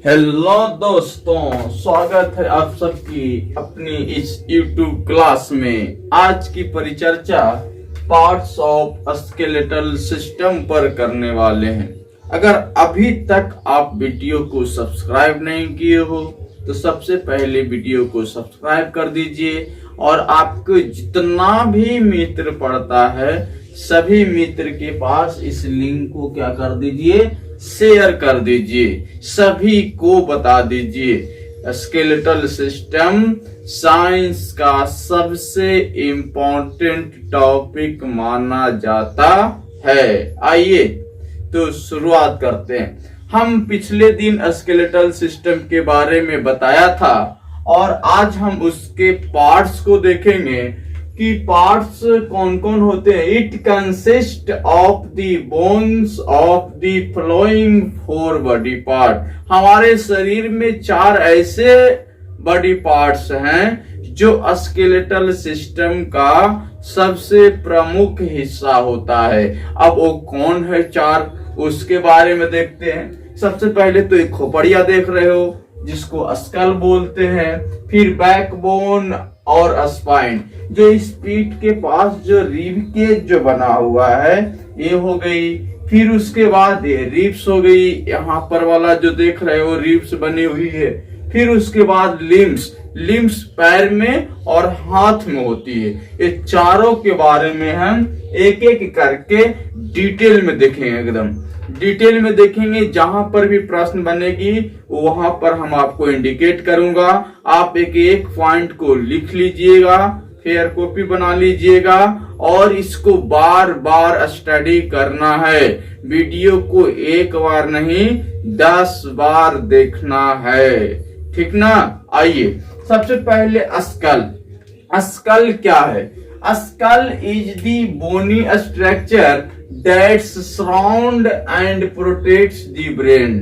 Hello दोस्तों, स्वागत है आप सबकी अपनी इस YouTube क्लास में। आज की परिचर्चा पार्ट्स ऑफ स्केलेटल सिस्टम पर करने वाले हैं। अगर अभी तक आप वीडियो को सब्सक्राइब नहीं किए हो तो सबसे पहले वीडियो को सब्सक्राइब कर दीजिए और आपको जितना भी मित्र पढ़ता है सभी मित्र के पास इस लिंक को क्या कर दीजिए, शेयर कर दीजिए, सभी को बता दीजिए। स्केलेटल सिस्टम साइंस का सबसे इम्पोर्टेंट टॉपिक माना जाता है। आइए तो शुरुआत करते हैं। हम पिछले दिन स्केलेटल सिस्टम के बारे में बताया था और आज हम उसके पार्ट्स को देखेंगे कि पार्ट्स कौन कौन होते हैं। It consist of the bones of the flowing four body part. हमारे शरीर में चार ऐसे बॉडी पार्ट्स हैं जो स्केलेटल सिस्टम का सबसे प्रमुख हिस्सा होता है। अब वो कौन है चार, उसके बारे में देखते हैं। सबसे पहले तो एक खोपड़िया देख रहे हो जिसको स्कल बोलते हैं, फिर बैकबोन और स्पाइन, जो इस पीठ के पास जो रिब केज जो बना हुआ है ये हो गई। फिर उसके बाद ये रिब्स हो गई, यहाँ पर वाला जो देख रहे हो रिब्स बनी हुई है। फिर उसके बाद लिम्स पैर में और हाथ में होती है। ये चारों के बारे में हम एक एक करके डिटेल में देखेंगे, एकदम डिटेल में देखेंगे। जहां पर भी प्रश्न बनेगी वहां पर हम आपको इंडिकेट करूंगा। आप एक एक पॉइंट को लिख लीजिएगा, फेयर कॉपी बना लीजिएगा और इसको बार बार स्टडी करना है। वीडियो को एक बार नहीं 10 बार देखना है, ठीक ना। आइए सबसे पहले स्कल क्या है। Skull is the bony structure that surround and protects the brain।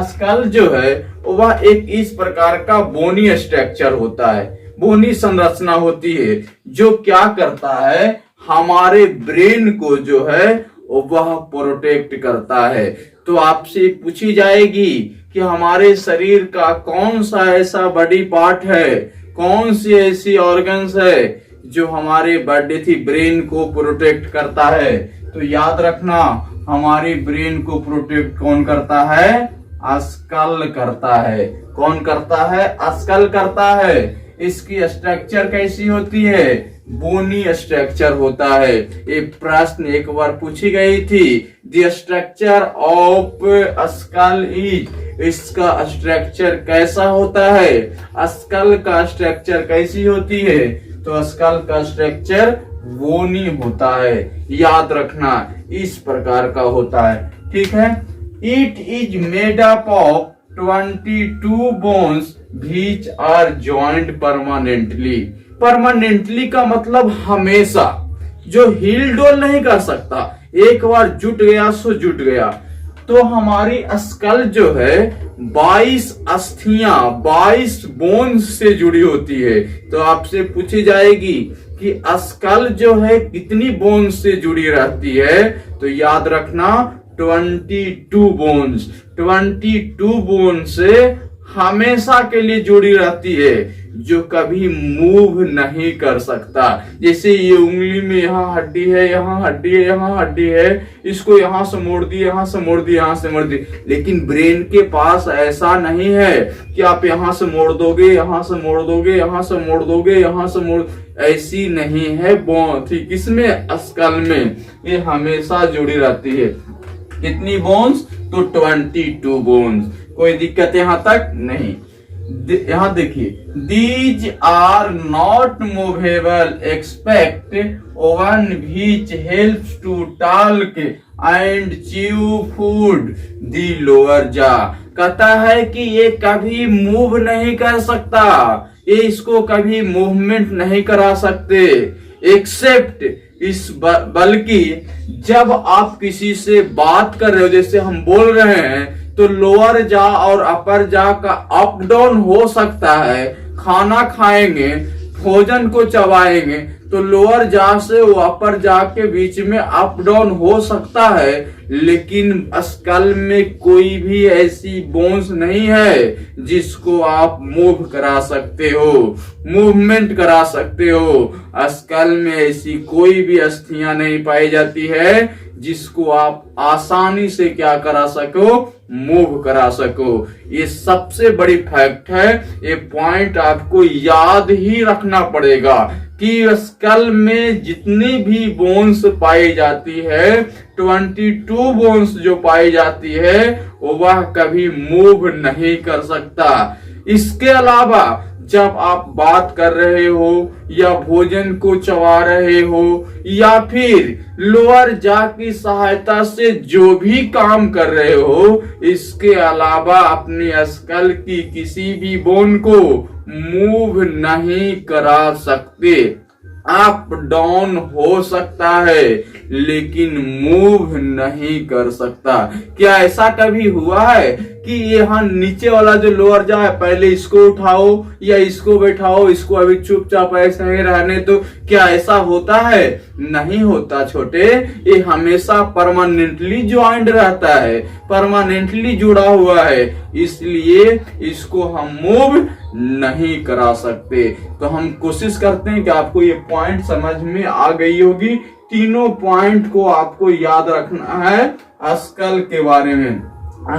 Skull जो है वह एक इस प्रकार का बोनी स्ट्रक्चर होता है, बोनी संरचना होती है जो क्या करता है, हमारे ब्रेन को जो है वह प्रोटेक्ट करता है। तो आपसे पूछी जाएगी कि हमारे शरीर का कौन सा ऐसा बॉडी पार्ट है, कौन सी ऐसी ऑर्गन्स है जो हमारे बॉडी ब्रेन को प्रोटेक्ट करता है। तो याद रखना, हमारी ब्रेन को प्रोटेक्ट कौन करता है, स्कल करता है। कौन करता है, स्कल करता है। इसकी स्ट्रक्चर कैसी होती है, बोनी स्ट्रक्चर होता है। ये प्रश्न एक बार पूछी गई थी, the structure of skull is. इसका स्ट्रक्चर कैसा होता है, स्कल का स्ट्रक्चर कैसी होती है, तो स्कल का स्ट्रक्चर बोनी होता है। याद रखना इस प्रकार का होता है, ठीक है। It is made up of 22 bones which are joint permanently. Permanently का मतलब हमेशा, जो हिल डोल नहीं कर सकता, एक बार जुट गया सो जुट गया। तो हमारी स्कल जो है 22 अस्थियां 22 बोन्स से जुड़ी होती है। तो आपसे पूछी जाएगी कि स्कल जो है कितनी बोन्स से जुड़ी रहती है, तो याद रखना 22 बोन्स। 22 बोन से हमेशा के लिए जुड़ी रहती है, जो कभी मूव नहीं कर सकता। जैसे ये उंगली में यहाँ हड्डी है, यहाँ हड्डी है, यहाँ हड्डी है, इसको यहाँ से मोड़ दी, यहाँ से मोड़ दी, यहाँ से मोड़ दी। लेकिन ब्रेन के पास ऐसा नहीं है कि आप यहाँ से मोड़ दोगे, यहाँ से मोड़ दोगे, यहाँ से मोड़ दोगे, यहाँ से मोड़, ऐसी नहीं है बोन। ठीक, इसमें स्कल में ये हमेशा जुड़ी रहती है। कितनी बोन्स, तो 22 बोन्स। कोई दिक्कत यहाँ तक नहीं। यहाँ देखिए, these are not movable expect one which helps to talk and chew food the lower jaw. कहता है कि ये कभी मूव नहीं कर सकता, ये इसको कभी मूवमेंट नहीं करा सकते, एक्सेप्ट इस बल्कि जब आप किसी से बात कर रहे हो, जैसे हम बोल रहे हैं, तो लोअर जा और अपर जा का अप डाउन हो सकता है। खाना खाएंगे, भोजन को चबाएंगे तो लोअर जा से अपर जा के बीच में अप डाउन हो सकता है, लेकिन स्कल में कोई भी ऐसी बोन्स नहीं है जिसको आप मूव करा सकते हो, मूवमेंट करा सकते हो। स्कल में ऐसी कोई भी अस्थियां नहीं पाई जाती है जिसको आप आसानी से क्या करा सको, मूव करा सको। ये सबसे बड़ी फैक्ट है, ये पॉइंट आपको याद ही रखना पड़ेगा कि स्कल में जितनी भी बोन्स पाई जाती है, 22 बोन्स जो पाई जाती है, वह कभी मूव नहीं कर सकता। इसके अलावा जब आप बात कर रहे हो या भोजन को चबा रहे हो या फिर लोअर जा की सहायता से जो भी काम कर रहे हो, इसके अलावा अपने स्कल की किसी भी बोन को मूव नहीं करा सकते। अप डाउन हो सकता है लेकिन मूव नहीं कर सकता। क्या ऐसा कभी हुआ है कि यहाँ नीचे वाला जो लोअर जा है, पहले इसको उठाओ या इसको बैठाओ, इसको अभी चुपचाप ऐसे ही रहने दो, क्या ऐसा होता है? नहीं होता छोटे। ये हमेशा परमानेंटली ज्वाइंट रहता है, परमानेंटली जुड़ा हुआ है, इसलिए इसको हम मूव नहीं करा सकते। तो हम कोशिश करते हैं कि आपको ये पॉइंट समझ में आ गई होगी। तीनों पॉइंट को आपको याद रखना है स्कल के बारे में।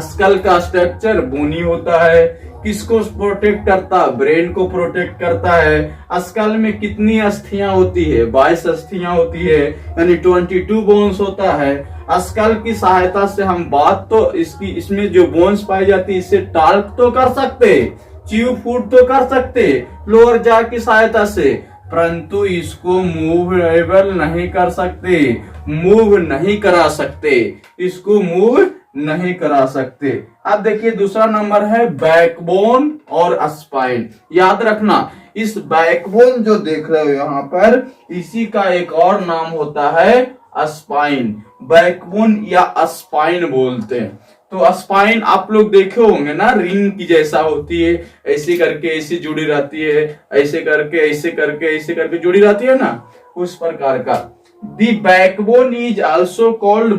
स्कल का स्ट्रक्चर बोनी होता है, किसको प्रोटेक्ट करता है? ब्रेन को प्रोटेक्ट करता है। स्कल में कितनी अस्थियां होती है? 22 अस्थियां होती है, यानी 22 बोन्स होता है। स्कल की सहायता से हम बात तो इसमें जो बोन्स पाई जाती है इससे टाल्क तो कर सकते, च्यू फूड तो कर सकते लोअर जा की सहायता से, परंतु इसको मूवेबल नहीं कर सकते, मूव नहीं करा सकते, इसको मूव नहीं करा सकते। अब देखिए दूसरा नंबर है बैकबोन और स्पाइन। याद रखना, इस बैकबोन जो देख रहे हो यहाँ पर, इसी का एक और नाम होता है स्पाइन। बैकबोन या स्पाइन बोलते हैं। तो स्पाइन आप लोग देखे होंगे ना, रिंग की जैसा होती है, ऐसे करके ऐसे जुड़ी रहती है, ऐसे करके ऐसे करके ऐसे करके जुड़ी रहती है ना, उस प्रकार का। The backbone is also called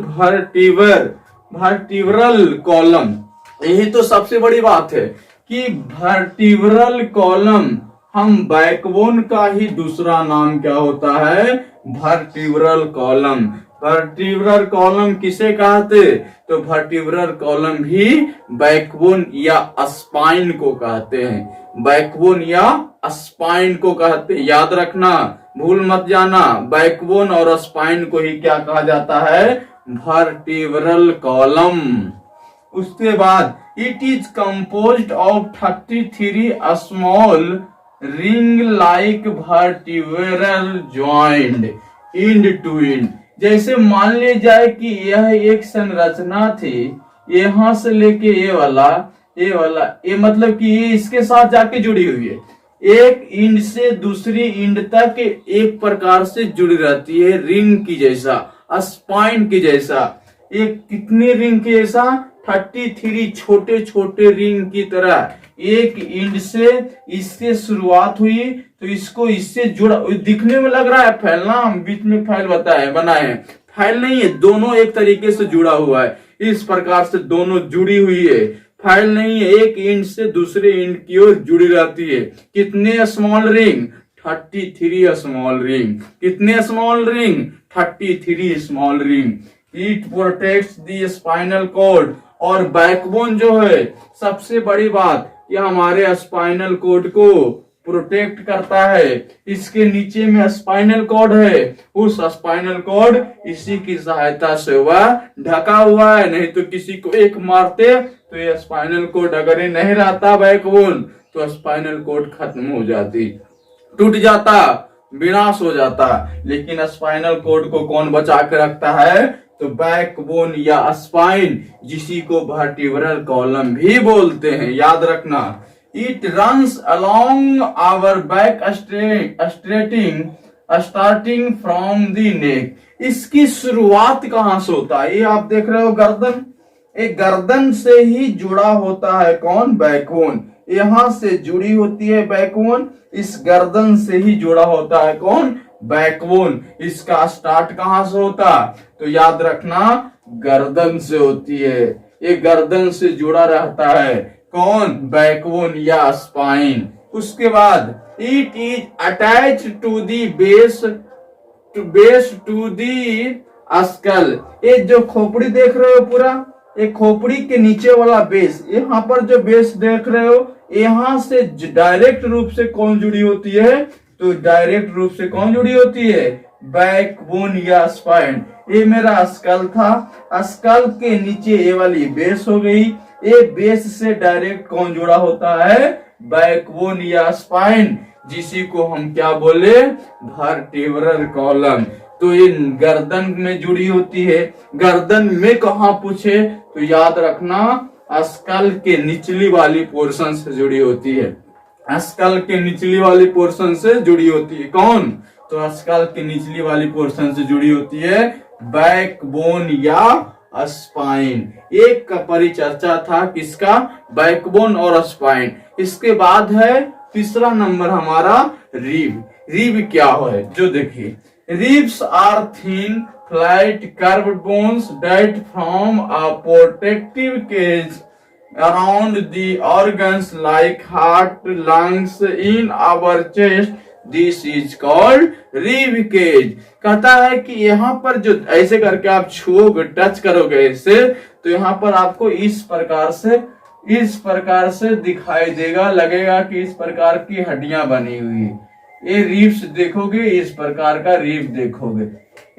vertebral column. यही तो सबसे बड़ी बात है कि वर्टिब्रल कॉलम, हम बैकबोन का ही दूसरा नाम क्या होता है? Vertebral column. वर्टिब्रल कॉलम किसे कहते? तो वर्टिब्रल कॉलम भी बैकबोन या स्पाइन को कहते हैं, बैकबोन या स्पाइन को कहते हैं। याद रखना, भूल मत जाना, बैकबोन और स्पाइन को ही क्या कहा जाता है? Vertebral column. उसके बाद it is composed of 33 small ring like vertebral joint end to end. जैसे मान ले जाए कि यह एक संरचना थी, यहां से लेके ये मतलब कि ये इसके साथ जाके जुड़ी हुई है, एक इंड से दूसरी इंड तक एक प्रकार से जुड़ी रहती है, रिंग की जैसा, स्पाइन की जैसा। एक कितनी रिंग की जैसा? 33 छोटे छोटे रिंग की तरह। एक इंड से इससे शुरुआत हुई तो इसको इससे जुड़ा, दिखने में लग रहा है फैलना, बीच में फैल बना है, फैल नहीं है, दोनों एक तरीके से जुड़ा हुआ है। इस प्रकार से दोनों जुड़ी हुई है, फैल नहीं है, एक इंड से दूसरे इंड की ओर जुड़ी रहती है। कितने स्मॉल रिंग? 33 small ring. कितने small ring? 33 small ring. It protects the spinal cord. और बैकबोन जो है, सबसे बड़ी बात, ये हमारे स्पाइनल कॉर्ड को प्रोटेक्ट करता है। इसके नीचे में स्पाइनल कॉर्ड है, उस स्पाइनल कॉर्ड इसी की सहायता से वह ढका हुआ है। नहीं तो किसी को एक मारते तो ये स्पाइनल कॉर्ड अगर ये नहीं रहता बैकबोन, तो स्पाइनल कॉर्ड खत्म हो जाती, टूट जाता, विनाश हो जाता। लेकिन स्पाइनल कॉर्ड को कौन बचा के रखता है? तो बैकबोन या स्पाइन, जिसी को वर्टिब्रल कॉलम भी बोलते हैं। याद रखना, it runs along our back starting from the neck. इसकी शुरुआत कहां से होता है? ये आप देख रहे हो गर्दन, एक गर्दन से ही जुड़ा होता है कौन? बैकबोन। यहाँ से जुड़ी होती है बैकबोन, इस गर्दन से ही जुड़ा होता है कौन, बैकबोन। इसका स्टार्ट कहां से होता, तो याद रखना गर्दन से होती है, ये गर्दन से जुड़ा रहता है कौन, बैकबोन या स्पाइन। उसके बाद it is attach to the base to the skull. ये जो खोपड़ी देख रहे हो पूरा, ये खोपड़ी के नीचे वाला बेस, यहाँ पर जो बेस देख रहे हो, यहाँ से डायरेक्ट रूप से कौन जुड़ी होती है, तो डायरेक्ट रूप से कौन जुड़ी होती है, बैकबोन या स्पाइन। ये मेरा स्कल था, स्कल के नीचे ये वाली बेस हो गई, ये बेस से डायरेक्ट कौन जुड़ा होता है, बैकबोन या स्पाइन, जिसी को हम क्या बोले, वर्टिब्रल कॉलम। तो ये गर्दन में जुड़ी होती है। गर्दन में कहा पूछे तो याद रखना स्कल के निचली वाली पोर्शन से जुड़ी होती है, स्कल के निचली वाली पोर्शन से जुड़ी होती है कौन, तो स्कल के निचली वाली पोर्शन से जुड़ी होती है बैकबोन या स्पाइन। एक परिचर्चा था किसका, बैकबोन और स्पाइन। इसके बाद है तीसरा नंबर हमारा रिब। रिब क्या है, जो देखिए, ribs are thin, flat, curved bones that form a protective cage around the organs like heart, lungs in our chest. This is called rib cage। कहता है कि यहाँ पर जो ऐसे करके आप छुओगे, टच करोगे इससे, तो यहाँ पर आपको इस प्रकार से दिखाई देगा, लगेगा कि इस प्रकार की हड्डियां बनी हुई। ये रिब्स देखोगे, इस प्रकार का रिब देखोगे,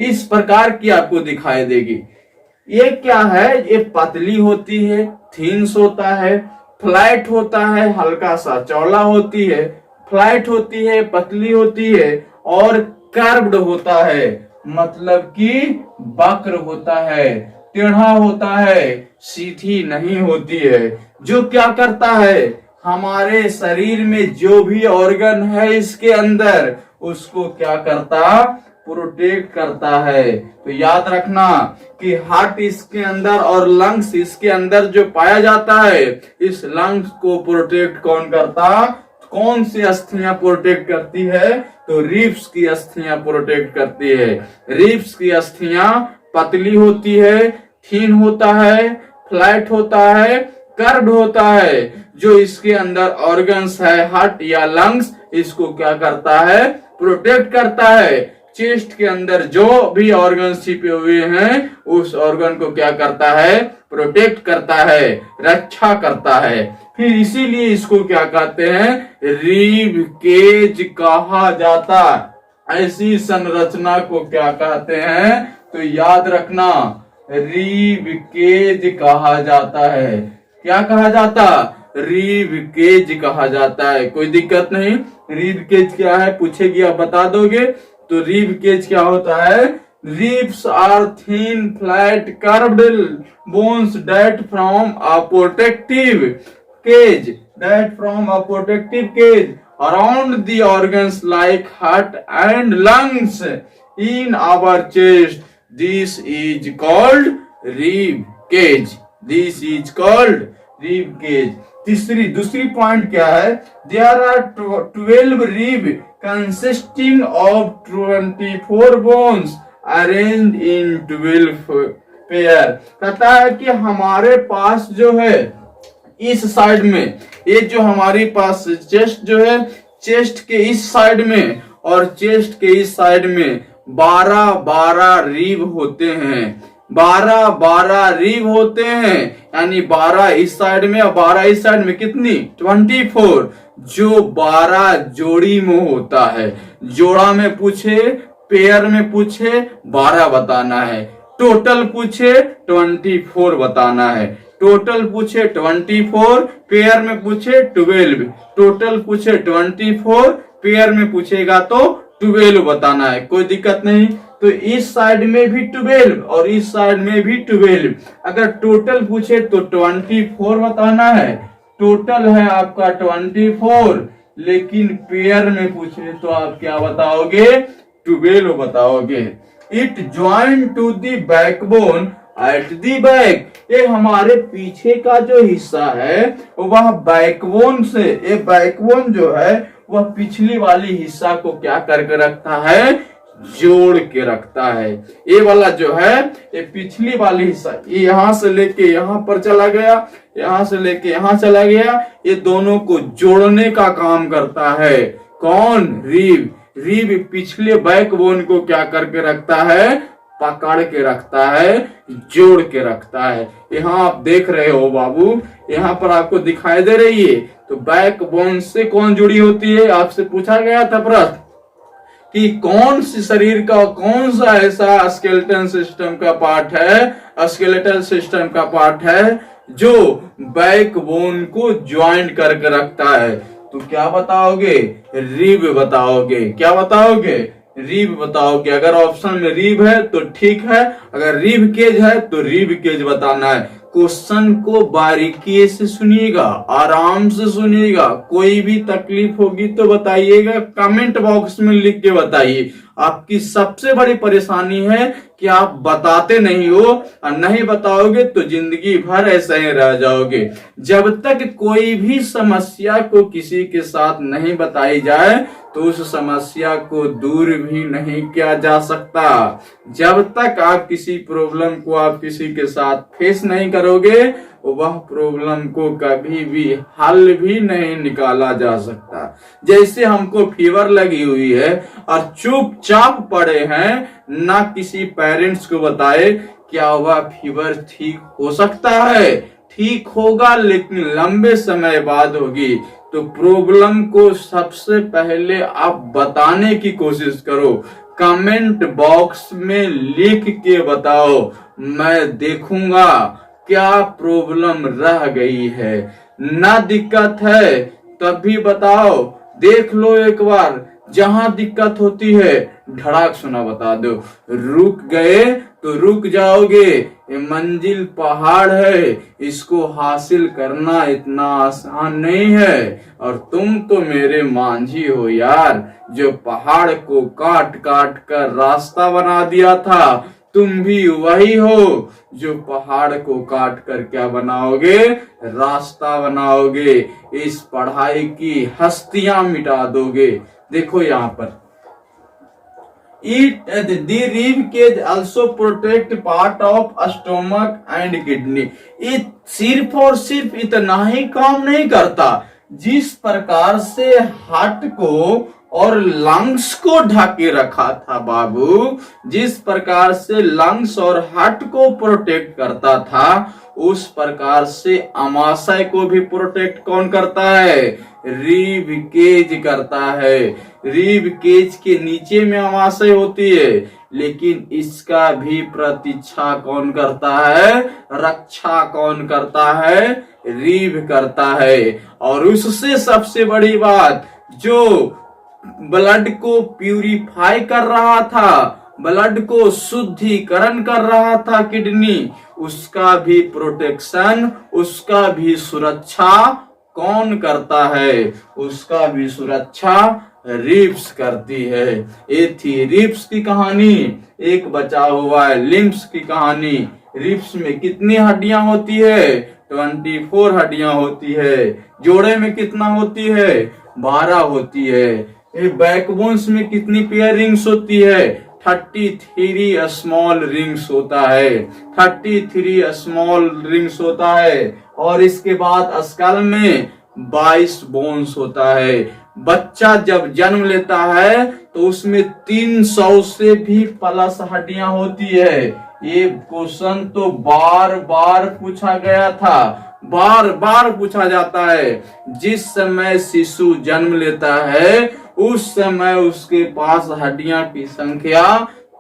इस प्रकार की आपको दिखाई देगी। ये क्या है, ये पतली होती है, थिन्स होता है, फ्लैट होता है, हल्का सा चौड़ा होती है, फ्लैट होती है, पतली होती है, और कर्व्ड होता है, मतलब कि वक्र होता है, टेढ़ा होता है, सीधी नहीं होती है। जो क्या करता है, हमारे शरीर में जो भी ऑर्गन है इसके अंदर, उसको क्या करता, प्रोटेक्ट करता है। तो याद रखना कि हार्ट इसके अंदर और लंग्स इसके अंदर जो पाया जाता है, इस लंग्स को प्रोटेक्ट कौन करता, कौन सी अस्थियां प्रोटेक्ट करती है, तो रिब्स की अस्थियां प्रोटेक्ट करती है। रिब्स की अस्थियां पतली होती है, थीन होता है, फ्लैट होता है, कर्व्ड होता है। जो इसके अंदर ऑर्गन्स है, हार्ट या लंग्स, इसको क्या करता है, प्रोटेक्ट करता है। चेस्ट के अंदर जो भी ऑर्गन छिपे हुए हैं, उस ऑर्गन को क्या करता है, प्रोटेक्ट करता है, रक्षा करता है। फिर इसीलिए इसको क्या कहते हैं, रिब केज कहा जाता। ऐसी संरचना को क्या कहते हैं, तो याद रखना रिब केज कहा जाता है। क्या कहा जाता, रिब केज कहा जाता है। कोई दिक्कत नहीं, रिब केज क्या है पूछेगी, आप बता दोगे। तो रिब केज क्या होता है, ribs are thin, flat, curved bones that from a protective cage, around the organs like heart and lungs in our chest. This is called rib cage, this is called rib cage. दूसरी point क्या है, there are 12 rib consisting of 24 bones arranged in 12 pair. कहता है कि हमारे पास जो है इस साइड में, ये जो हमारी पास चेस्ट जो है, चेस्ट के इस साइड में और चेस्ट के इस साइड में 12 रिब होते हैं। 12 रिब होते हैं, यानी 12 इस साइड में और 12 इस साइड में, कितनी, 24। जो 12 जोड़ी में होता है, जोड़ा में पूछे, पेयर में पूछे 12 बताना है, टोटल पूछे 24 बताना है। टोटल पूछे 24, पेयर में पूछे 12, टोटल पूछे 24, पेयर में पूछेगा तो 12 बताना है। कोई दिक्कत नहीं। तो इस साइड में भी 12 और इस साइड में भी 12। अगर टोटल पूछे तो 24 बताना है, टोटल है आपका 24, लेकिन पेयर में पूछे तो आप क्या बताओगे, 12 बताओगे। It join to the backbone at the back, ये हमारे पीछे का जो हिस्सा है वह बैकबोन से, ये बैकबोन जो है वह पिछली वाली हिस्सा को क्या करके रखता है, जोड़ के रखता है। ये वाला जो है ये पिछली वाली हिस्सा, ये यहां से लेके यहां पर चला गया, यहां से लेके यहां चला गया, ये दोनों को जोड़ने का काम करता है। कौन, रिब। रिब पिछले बैकबोन को क्या करके रखता है, पकड़ के रखता है, जोड़ के रखता है। यहाँ आप देख रहे हो बाबू, यहाँ पर आपको दिखाई दे रही है। तो बैकबोन से कौन जुड़ी होती है, आपसे पूछा गया था प्रश्न कि कौन सी शरीर का कौन सा ऐसा स्केलेटल सिस्टम का पार्ट है, स्केलेटल सिस्टम का पार्ट है जो बैकबोन को ज्वाइंट करके रखता है। तो क्या बताओगे, रिब बताओगे। क्या बताओगे, रिब बताओगे। अगर ऑप्शन में रिब है तो ठीक है, अगर रिब केज है तो रिब केज बताना है। क्वेश्चन को बारीकी से सुनिएगा, आराम से सुनिएगा। कोई भी तकलीफ होगी तो बताइएगा, कमेंट बॉक्स में लिख के बताइए। आपकी सबसे बड़ी परेशानी है कि आप बताते नहीं हो, और नहीं बताओगे तो जिंदगी भर ऐसे ही रह जाओगे। जब तक कोई भी समस्या को किसी के साथ नहीं बताई जाए तो उस समस्या को दूर भी नहीं किया जा सकता। जब तक आप किसी प्रॉब्लम को आप किसी के साथ फेस नहीं करोगे, वह प्रॉब्लम को कभी भी हल भी नहीं निकाला जा सकता। जैसे हमको फीवर लगी हुई है और चुपचाप पड़े हैं, ना किसी पेरेंट्स को बताए, क्या वह फीवर ठीक हो सकता है? ठीक होगा, लेकिन लंबे समय बाद होगी। तो प्रॉब्लम को सबसे पहले आप बताने की कोशिश करो, कमेंट बॉक्स में लिख के बताओ। मैं देखूंगा क्या प्रॉब्लम रह गई है। ना दिक्कत है तब भी बताओ, देख लो एक बार। जहां दिक्कत होती है धड़ाक सुना बता दो। रुक गए तो रुक जाओगे। ये मंजिल पहाड़ है, इसको हासिल करना इतना आसान नहीं है। और तुम तो मेरे मांझी हो यार, जो पहाड़ को काट काट कर रास्ता बना दिया था। तुम भी वही हो जो पहाड़ को काट कर क्या बनाओगे, रास्ता बनाओगे। इस पढ़ाई की हस्तियां मिटा दोगे। देखो यहाँ पर the rib cage also protect part of stomach and kidney। ये सिर्फ और सिर्फ इतना ही काम नहीं करता, जिस प्रकार से हार्ट को और लंग्स को ढके रखा था बाबू, जिस प्रकार से लंग्स और हार्ट को प्रोटेक्ट करता था, उस प्रकार से अमाशय को भी प्रोटेक्ट कौन करता है, रिब केज करता है। रिब केज के नीचे में अमाशय होती है, लेकिन इसका भी प्रतीक्षा कौन करता है, रक्षा कौन करता है, रिब करता है। और उससे सबसे बड़ी बात, जो ब्लड को प्यूरिफाई कर रहा था, ब्लड को शुद्धिकरण कर रहा था किडनी, उसका भी प्रोटेक्शन, उसका भी सुरक्षा कौन करता है, उसका भी सुरक्षा रिब्स करती है। ये थी रिब्स की कहानी। एक बचा हुआ है लिम्स की कहानी। रिब्स में कितनी हड्डियां होती है, 24 हड्डियां होती है। जोड़े में कितना होती है, 12 होती है। ये बैकबोन्स में कितनी पेयर रिंग्स होती है, 33 स्मॉल रिंग्स होता है, 33 स्मॉल रिंग्स होता है। और इसके बाद स्कल में 22 बोन्स होता है। बच्चा जब जन्म लेता है तो उसमें 300 से भी प्लस हड्डियां होती है। ये क्वेश्चन तो बार बार पूछा गया था, बार बार पूछा जाता है। जिस समय शिशु जन्म लेता है उस समय उसके पास हड्डियां की संख्या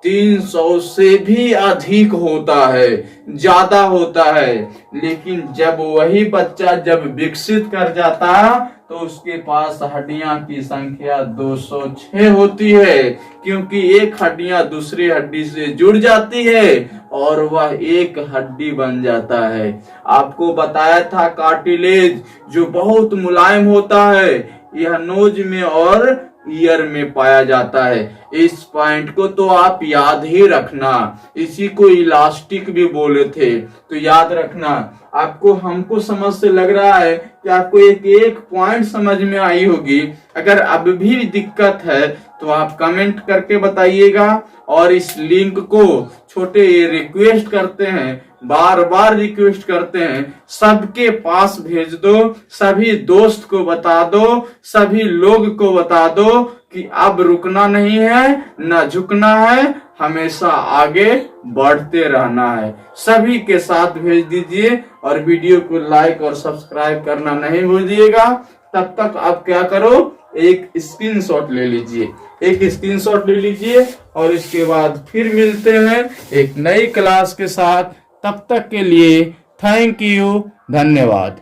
300 से भी अधिक होता है, ज्यादा होता है। लेकिन जब वही बच्चा जब विकसित कर जाता तो उसके पास हड्डियां की संख्या 206 होती है, क्योंकि एक हड्डियां दूसरी हड्डी से जुड़ जाती है और वह एक हड्डी बन जाता है। आपको बताया था कार्टिलेज जो बहुत मुलायम होता है, यह नोज में और ईयर में पाया जाता है। इस पॉइंट को तो आप याद ही रखना। इसी को इलास्टिक भी बोले थे, तो याद रखना। आपको हमको समझ से लग रहा है कि आपको एक एक पॉइंट समझ में आई होगी। अगर अब भी दिक्कत है तो आप कमेंट करके बताइएगा, और इस लिंक को छोटे रिक्वेस्ट करते हैं, बार बार रिक्वेस्ट करते हैं, सबके पास भेज दो, सभी दोस्त को बता दो, सभी लोग को बता दो कि अब रुकना नहीं है, न झुकना है, हमेशा आगे बढ़ते रहना है। सभी के साथ भेज दीजिए, और वीडियो को लाइक और सब्सक्राइब करना नहीं भूलिएगा। तब तक आप क्या करो, एक स्क्रीनशॉट ले लीजिए, एक स्क्रीनशॉट ले लीजिए, और इसके बाद फिर मिलते हैं एक नई क्लास के साथ। तब तक के लिए थैंक यू, धन्यवाद।